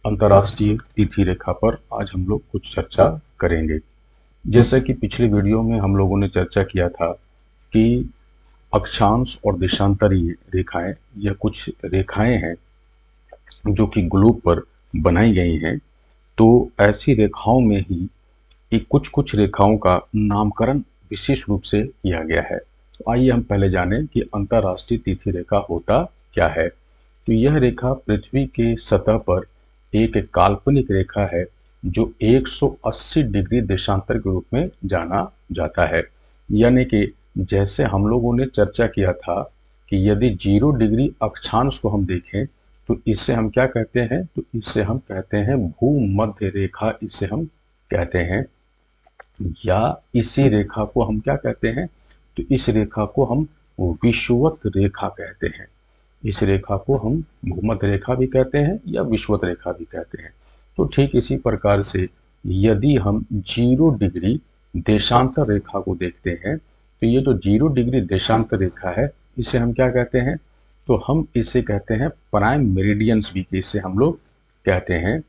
अंतर्राष्ट्रीय तिथि रेखा पर आज हम लोग कुछ चर्चा करेंगे। जैसा कि पिछली वीडियो में हम लोगों ने चर्चा किया था कि अक्षांश और देशांतरीय रेखाएं, यह कुछ रेखाएं हैं जो कि ग्लोब पर बनाई गई हैं। तो ऐसी रेखाओं में ही कुछ कुछ रेखाओं का नामकरण विशेष रूप से किया गया है। तो आइए हम पहले जानें कि अंतर्राष्ट्रीय तिथि रेखा होता क्या है। तो यह रेखा पृथ्वी के सतह पर एक काल्पनिक रेखा है जो 180 डिग्री देशांतर के रूप में जाना जाता है। यानी कि जैसे हम लोगों ने चर्चा किया था कि यदि 0 डिग्री अक्षांश को हम देखें तो इससे हम क्या कहते हैं, तो इससे हम कहते हैं भूमध्य रेखा, इसे हम कहते हैं। या इसी रेखा को हम क्या कहते हैं, तो इस रेखा को हम विषुवत रेखा कहते हैं। इस रेखा को हम भूमध्य रेखा भी कहते हैं या विषुवत रेखा भी कहते हैं। तो ठीक इसी प्रकार से यदि हम 0 डिग्री देशांतर रेखा को देखते हैं तो ये जो 0 डिग्री देशांतर रेखा है इसे हम क्या कहते हैं, तो हम इसे कहते हैं प्राइम मेरिडियंस भी इसे हम लोग कहते हैं।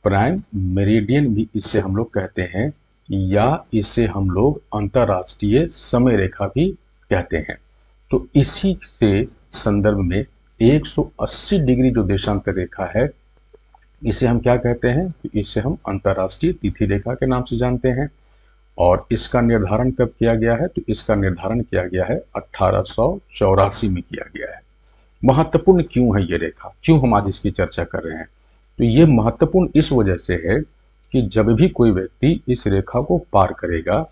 प्राइम मेरिडियन भी इसे हम लोग कहते हैं या इसे हम लोग अंतर्राष्ट्रीय समय रेखा भी कहते हैं। तो इसी से संदर्भ में 180 डिग्री जो देशांतर रेखा है इसे हम क्या कहते हैं, तो इसे हम अंतर्राष्ट्रीय तिथि रेखा के नाम से जानते हैं। और इसका निर्धारण कब किया गया है, तो इसका निर्धारण किया गया है 1884 में किया गया है। महत्वपूर्ण क्यों है ये रेखा, क्यों हम आज इसकी चर्चा कर रहे हैं, तो ये महत्वपूर्ण इस वजह से है कि जब भी कोई व्यक्ति इस रेखा को पार करेगा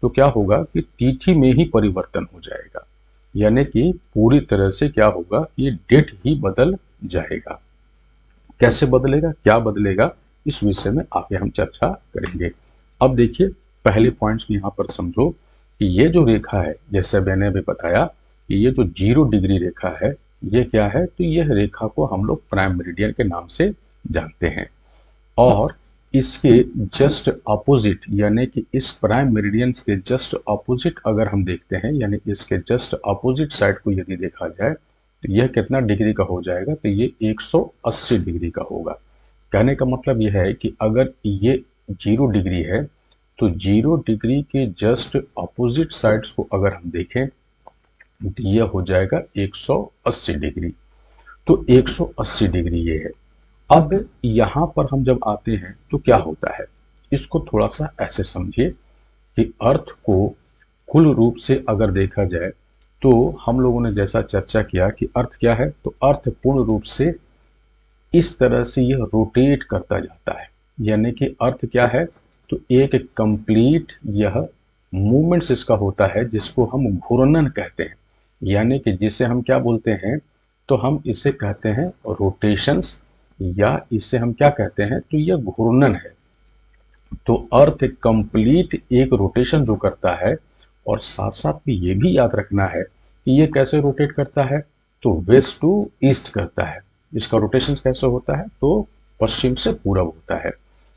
तो क्या होगा कि तिथि में ही परिवर्तन हो जाएगा। यानी कि पूरी तरह से क्या होगा, ये डेट ही बदल जाएगा। कैसे बदलेगा, क्या बदलेगा, इस विषय में आगे हम चर्चा करेंगे। अब देखिए पहले पॉइंट्स में यहाँ पर समझो कि ये जो रेखा है, जैसे मैंने भी बताया कि ये जो 0 डिग्री रेखा है ये क्या है, तो यह रेखा को हम लोग प्राइम मेरिडियन के नाम से जानते हैं। और इसके जस्ट अपोजिट, यानी कि इस प्राइम मेरिडियन के जस्ट अपोजिट अगर हम देखते हैं, यानी इसके जस्ट अपोजिट साइड को यदि देखा जाए तो यह कितना डिग्री का हो जाएगा, तो ये 180 डिग्री का होगा। कहने का मतलब यह है कि अगर ये 0 डिग्री है तो 0 डिग्री के जस्ट अपोजिट साइड्स को अगर हम देखें तो यह हो जाएगा 180 डिग्री। तो 180 डिग्री ये है। अब यहां पर हम जब आते हैं तो क्या होता है, इसको थोड़ा सा ऐसे समझिए कि अर्थ को कुल रूप से अगर देखा जाए तो हम लोगों ने जैसा चर्चा किया कि अर्थ क्या है, तो अर्थ पूर्ण रूप से इस तरह से यह रोटेट करता जाता है। यानी कि अर्थ क्या है, तो एक कंप्लीट यह मूवमेंट्स इसका होता है जिसको हम घूर्णन कहते हैं। यानी कि जिसे हम क्या बोलते हैं, तो हम इसे कहते हैं रोटेशंस, या इसे हम क्या कहते हैं, तो यह घूर्णन है। तो अर्थ कंप्लीट एक रोटेशन जो करता है, और साथ साथ में ये भी याद रखना है कि ये कैसे रोटेट करता है, तो वेस्ट टू ईस्ट करता है। इसका रोटेशन कैसे होता है, तो पश्चिम से पूरब होता है।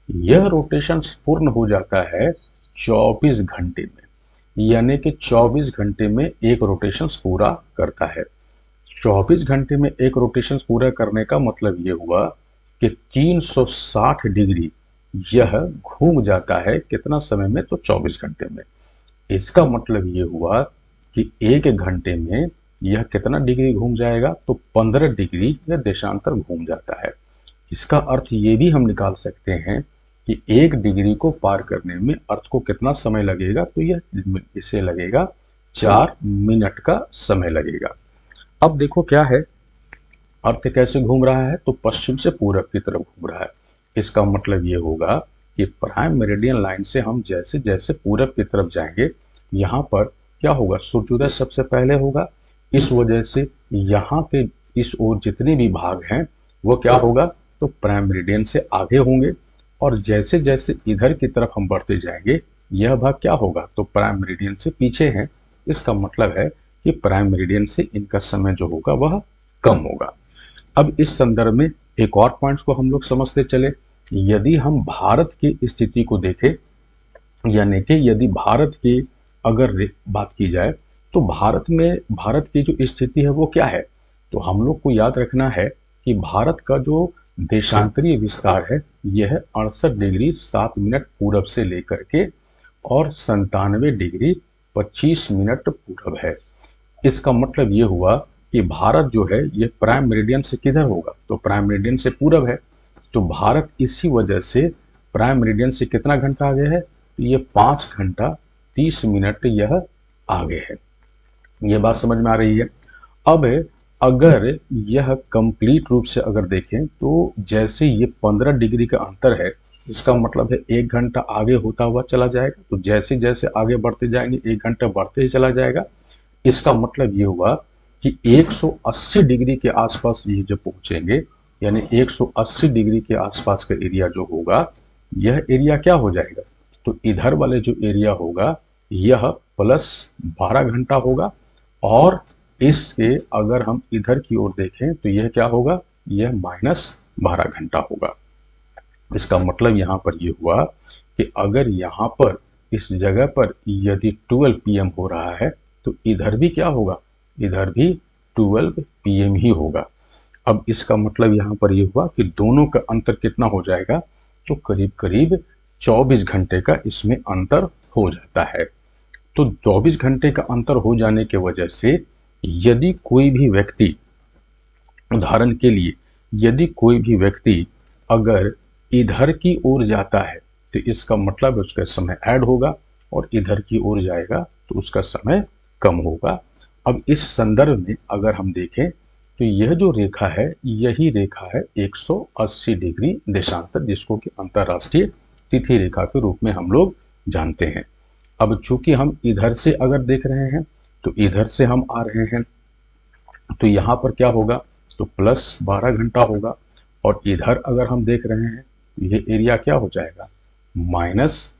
यह रोटेशन पूर्ण हो जाता है 24 घंटे में। यानी कि 24 घंटे में एक रोटेशन पूरा करता है। 24 घंटे में एक रोटेशन पूरा करने का मतलब ये हुआ कि 360 डिग्री यह घूम जाता है। कितना समय में, तो 24 घंटे में। इसका मतलब ये हुआ कि एक घंटे में यह कितना डिग्री घूम जाएगा, तो 15 डिग्री यह देशांतर घूम जाता है। इसका अर्थ ये भी हम निकाल सकते हैं कि 1 डिग्री को पार करने में अर्थ को कितना समय लगेगा, तो यह इसे लगेगा 4 मिनट का समय लगेगा। अब देखो क्या है, अर्थ कैसे घूम रहा है, तो पश्चिम से पूरब की तरफ घूम रहा है। इसका मतलब ये होगा कि प्राइम मेरिडियन लाइन से हम जैसे जैसे पूरब की तरफ जाएंगे, यहाँ पर क्या होगा, सूर्योदय सबसे पहले होगा। इस वजह से यहाँ के इस ओर जितने भी भाग हैं वो क्या होगा, तो प्राइम मेरिडियन से आगे होंगे। और जैसे जैसे इधर की तरफ हम बढ़ते जाएंगे यह भाग क्या होगा, तो प्राइम मेरिडियन से पीछे है। इसका मतलब है कि प्राइम मेरिडियन से इनका समय जो होगा वह कम होगा। अब इस संदर्भ में एक और पॉइंट्स को हम लोग समझते चले। यदि हम भारत की स्थिति को देखें, यानी कि यदि भारत की अगर बात की जाए तो भारत की जो स्थिति है वो क्या है, तो हम लोग को याद रखना है कि भारत का जो देशांतरीय विस्तार है यह 68 डिग्री 7 मिनट पूरब से लेकर के और 97 डिग्री 25 मिनट पूरब है। इसका मतलब ये हुआ कि भारत जो है ये प्राइम मेरिडियन से किधर होगा, तो प्राइम मेरिडियन से पूरब है। तो भारत इसी वजह से प्राइम मेरिडियन से कितना घंटा आगे है, तो ये 5 घंटा 30 मिनट यह आगे है। ये बात समझ में आ रही है। अब अगर यह कंप्लीट रूप से अगर देखें तो जैसे ये 15 डिग्री का अंतर है, इसका मतलब है 1 घंटा आगे होता हुआ चला जाएगा। तो जैसे जैसे आगे बढ़ते जाएंगे 1 घंटा बढ़ते ही चला जाएगा। इसका मतलब ये हुआ कि 180 डिग्री के आसपास ये जब पहुंचेंगे, यानी 180 डिग्री के आसपास का एरिया जो होगा, यह एरिया क्या हो जाएगा, तो इधर वाले जो एरिया होगा यह प्लस 12 घंटा होगा, और इसके अगर हम इधर की ओर देखें तो यह क्या होगा, यह माइनस 12 घंटा होगा। इसका मतलब यहाँ पर यह हुआ कि अगर यहाँ पर इस जगह पर यदि 12 PM हो रहा है तो इधर भी क्या होगा, इधर भी 12 PM ही होगा। अब इसका मतलब यहाँ पर यह हुआ कि दोनों का अंतर कितना हो जाएगा, तो करीब करीब 24 घंटे का इसमें अंतर हो जाता है। तो 24 घंटे का अंतर हो जाने के वजह से यदि कोई भी व्यक्ति, उदाहरण के लिए यदि कोई भी व्यक्ति अगर इधर की ओर जाता है तो इसका मतलब उसका समय ऐड होगा, और इधर की ओर जाएगा तो उसका समय कम होगा। अब इस संदर्भ में अगर हम देखें तो यह जो रेखा है यही रेखा है 180 डिग्री देशांतर, जिसको कि अंतरराष्ट्रीय तिथि रेखा के रूप में हम लोग जानते हैं। अब चूंकि हम इधर से अगर देख रहे हैं तो इधर से हम आ रहे हैं, तो यहाँ पर क्या होगा, तो प्लस 12 घंटा होगा, और इधर अगर हम देख रहे हैं तो ये एरिया क्या हो जाएगा, माइनस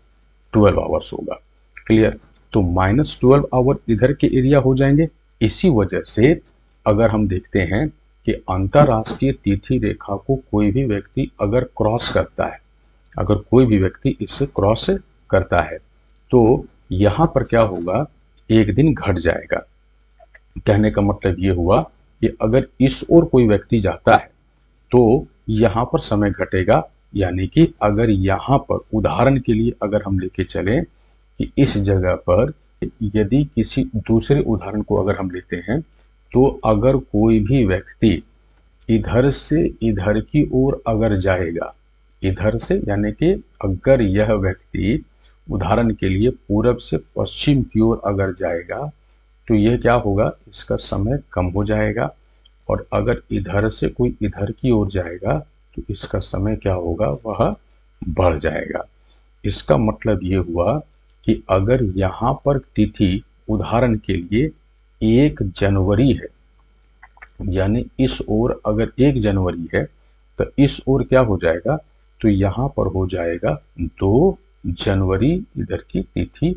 12 आवर्स होगा। क्लियर। तो माइनस 12 आवर इधर के एरिया हो जाएंगे। इसी वजह से अगर हम देखते हैं कि अंतरराष्ट्रीय तिथि रेखा को कोई भी व्यक्ति अगर क्रॉस करता है, अगर कोई भी व्यक्ति इससे क्रॉस करता है तो यहाँ पर क्या होगा, एक दिन घट जाएगा। कहने का मतलब ये हुआ कि अगर इस ओर कोई व्यक्ति जाता है तो यहाँ पर समय घटेगा, यानी कि अगर यहाँ पर उदाहरण के लिए अगर हम लेके चलें कि इस जगह पर यदि किसी दूसरे उदाहरण को अगर हम लेते हैं तो अगर कोई भी व्यक्ति इधर से इधर की ओर अगर जाएगा, इधर से यानी कि अगर यह व्यक्ति उदाहरण के लिए पूरब से पश्चिम की ओर अगर जाएगा तो यह क्या होगा, इसका समय कम हो जाएगा, और अगर इधर से कोई इधर की ओर जाएगा तो इसका समय क्या होगा, वह बढ़ जाएगा। इसका मतलब ये हुआ कि अगर यहाँ पर तिथि उदाहरण के लिए 1 जनवरी है, यानी इस ओर अगर 1 जनवरी है तो इस ओर क्या हो जाएगा, तो यहाँ पर हो जाएगा 2 जनवरी इधर की तिथि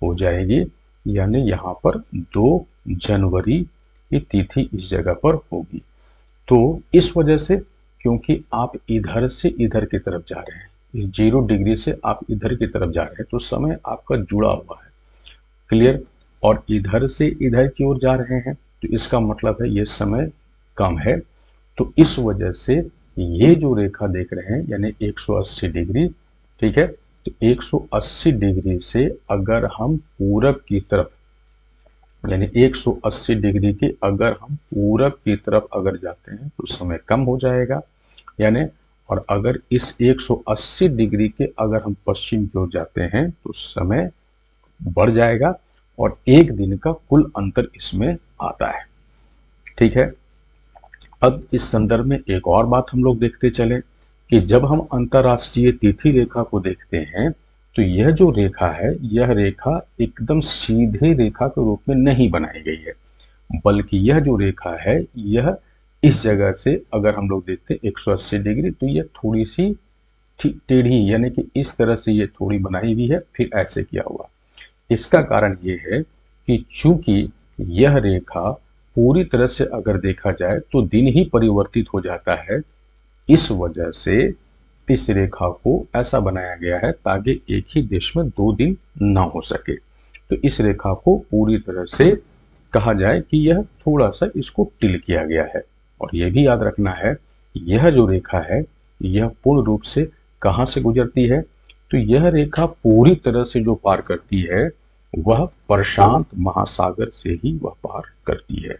हो जाएगी, यानी यहाँ पर 2 जनवरी की तिथि इस जगह पर होगी। तो इस वजह से क्योंकि आप इधर से इधर की तरफ जा रहे हैं, इस 0 डिग्री से आप इधर की तरफ जा रहे हैं, तो समय आपका जुड़ा हुआ है। क्लियर। और इधर से इधर की ओर जा रहे हैं तो इसका मतलब है ये समय कम है। तो इस वजह से ये जो रेखा देख रहे हैं यानी 180 डिग्री, ठीक है, तो 180 डिग्री से अगर हम पूरब की तरफ, यानी 180 डिग्री के अगर हम पूरब की तरफ अगर जाते हैं तो समय कम हो जाएगा, यानी, और अगर इस 180 डिग्री के अगर हम पश्चिम की ओर जाते हैं तो समय बढ़ जाएगा, और एक दिन का कुल अंतर इसमें आता है। ठीक है। अब इस संदर्भ में एक और बात हम लोग देखते चले कि जब हम अंतरराष्ट्रीय तिथि रेखा को देखते हैं तो यह जो रेखा है यह रेखा एकदम सीधे रेखा के रूप में नहीं बनाई गई है, बल्कि यह जो रेखा है यह इस जगह से अगर हम लोग देखते हैं 180 डिग्री तो यह थोड़ी सी टेढ़ी, यानी कि इस तरह से ये थोड़ी बनाई हुई है, फिर ऐसे किया हुआ। इसका कारण ये है कि चूंकि यह रेखा पूरी तरह से अगर देखा जाए तो दिन ही परिवर्तित हो जाता है, इस वजह से इस रेखा को ऐसा बनाया गया है ताकि एक ही देश में 2 दिन ना हो सके। तो इस रेखा को पूरी तरह से कहा जाए कि यह थोड़ा सा इसको टिल किया गया है। और यह भी याद रखना है यह जो रेखा है यह पूर्ण रूप से कहाँ से गुजरती है? तो यह रेखा पूरी तरह से जो पार करती है वह प्रशांत महासागर से ही वह पार करती है।